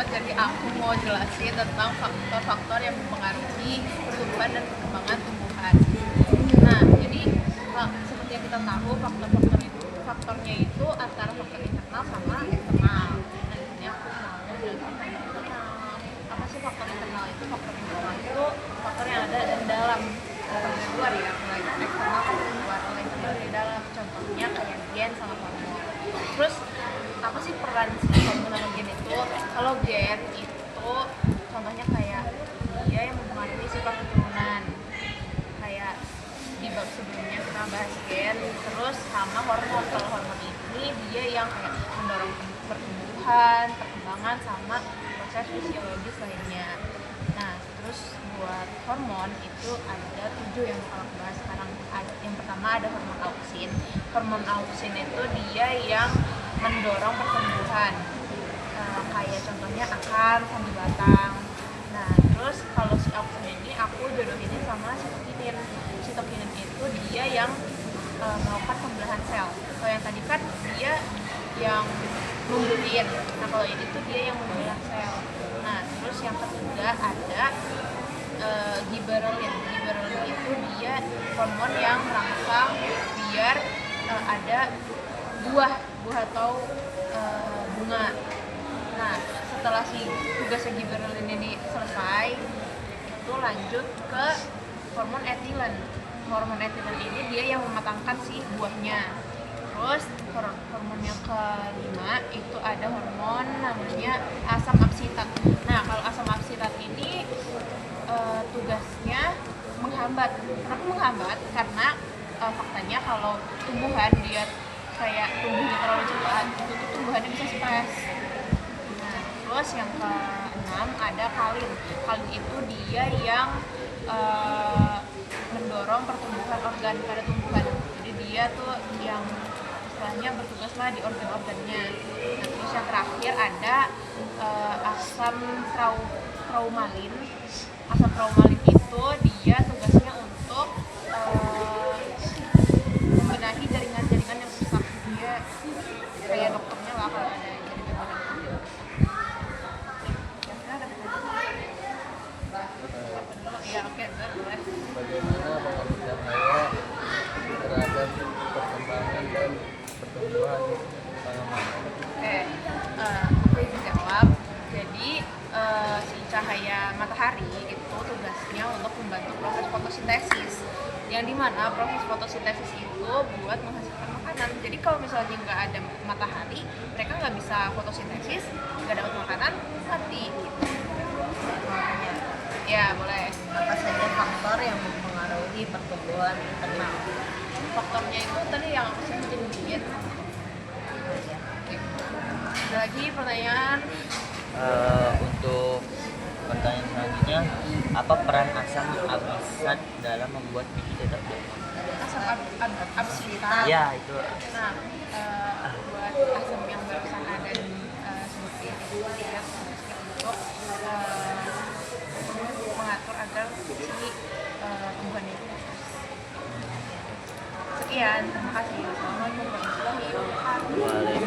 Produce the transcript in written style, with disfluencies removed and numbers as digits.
teman-teman, jadi aku mau jelasin tentang faktor-faktor yang mempengaruhi pertumbuhan dan perkembangan tumbuhan. Nah, jadi seperti yang kita tahu, faktornya itu antara faktor internal sama eksternal. Nah, di sini aku mau jelasin tentang internal. Apa sih faktor internal itu? Faktor internal itu faktor yang ada di dalam, bukan dari luar ya. Mulai eksternal kan dari luar, kalau internal dari dalam. Contohnya kayak gen sama hormon. Terus apa sih peran si hormon sama gen itu? Kalau gen itu contohnya kayak dia yang mempengaruhi sifat keturunan. Kayak di bab sebelumnya kita bahas gen, terus sama hormon. Kalau hormon ini dia yang kayak mendorong pertumbuhan, perkembangan sama proses fisiologis lainnya. Nah, terus buat hormon itu ada 7 yang kalau aku bahas sekarang. Yang pertama ada hormon auksin. Hormon auksin itu dia yang mendorong pertumbuhan, kayak contohnya akar sambil batang. Nah, terus kalau si auksin ini aku jodohin sama sitokinin. Sitokinin itu dia yang melakukan pembelahan sel. Kalau yang tadi kan dia yang numbuhin. Nah, kalau ini tuh dia yang membelah sel. Nah, terus yang ketiga ada giberelin. Giberelin itu dia hormon yang merangsang biar ada buah atau bunga. Nah, setelah si tugasnya giberelin ini selesai, itu lanjut ke hormon etilen. Hormon etilen ini dia yang mematangkan si buahnya. Terus hormon yang kelima itu ada hormon namanya asam absitat. Nah, kalau asam absitat ini tugasnya menghambat. Kenapa menghambat? Karena faktanya kalau tumbuhan dia kayak tumbuhnya terlalu cepat, itu tuh tumbuhannya bisa stres. Nah, terus yang keenam ada kalin. Kalin itu dia yang mendorong pertumbuhan organ pada tumbuhan. Jadi dia tuh yang istilahnya bertugas lah di organ-organnya. Nah, terus yang terakhir ada asam traumalin. Asam traumalin itu dia tugasnya untuk membenahi jaringan-jaringan yang rusak. Dia kayak dokternya lah kalau ada jaringan-jaringan. Kira-kira ada ya, oke, boleh. Bagaimana pengaruh cahaya terhadap perkembangan dan pertumbuhan tanaman? Oke, aku izin jawab. Jadi si cahaya matahari itu tugasnya untuk membantu proses fotosintesis, yang dimana proses fotosintesis itu buat menghasilkan makanan. Jadi kalau misalnya nggak ada matahari, mereka nggak bisa fotosintesis, nggak dapat makanan, mati gitu. Ya, boleh. Apa saja faktor yang mempengaruhi pertumbuhan internal? Faktornya itu tadi yang aku sebutin dikit. Oke. Ada lagi pertanyaan? Untuk pertanyaan selanjutnya, apa peran asam absisat dalam membuat biji tetap tumbuh? Asam absitat. Ya, itu. Nah, buat asam yang barusan ada di seperti itu dia tugasnya untuk mengatur agar si tumbuhan itu sukses. Sekian, terima kasih. Assalamualaikum warahmatullahi wabarakatuh.